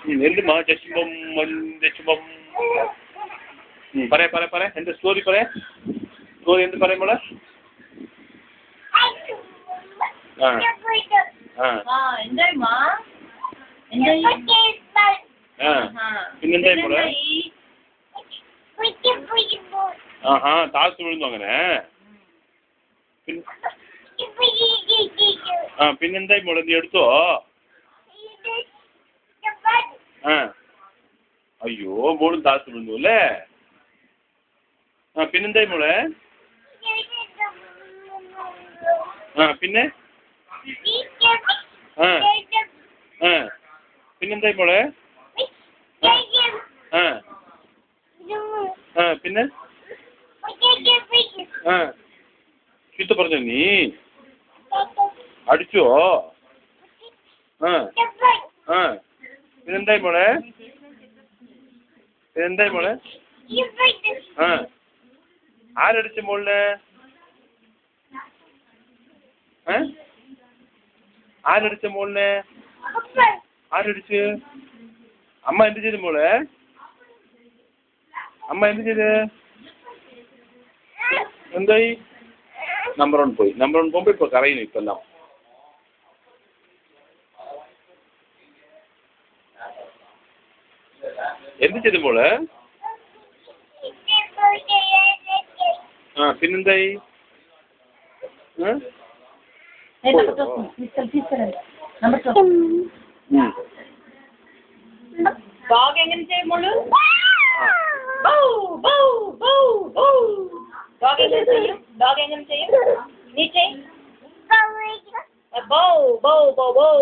എന്തുമാ ചുംബം എൻ്റെ ചുംബം പറയാ എൻ്റെ സ്റ്റോറി സ്റ്റോറി എന്ത് പറയും മോളെ പിന്നെന്തായി മോളെ താഴ്ത്തു വീഴുന്നു അങ്ങനെ പിന്നെന്തായി മോളെ നീ എടുത്തോ അയ്യോ മോളും താഴ്ത്തു വീഴുന്നു അല്ലേ പിന്നെന്തായി മോളെ പിന്നെ പിന്നെന്തായി മോളെ പിന്നെ ചീത്ത പറഞ്ഞോ നീ അടിച്ചോ പിന്നെന്തായി മോളെ ആരടിച്ചു മോളിനെ ആരടിച്ച മോളിനെ ആരടിച്ച് അമ്മ എന്ത് ചെയ്തു മോളെ അമ്മ എന്ത് ചെയ്ത് എന്തായി നമ്പർ 1 പോയി നമ്പർ 1 പോകുമ്പോ ഇപ്പൊ കറയുന്നു ഇപ്പെല്ലാം എന്ത് ചെയ്തു മോള് പിന്നെന്തായി ഡോഗ് എങ്ങനെ ചെയ്യും മോള് ഡോഗ് എങ്ങനെ ചെയ്യും നീ ചെയ് ബൗ ബൗ ബൗ ബൗ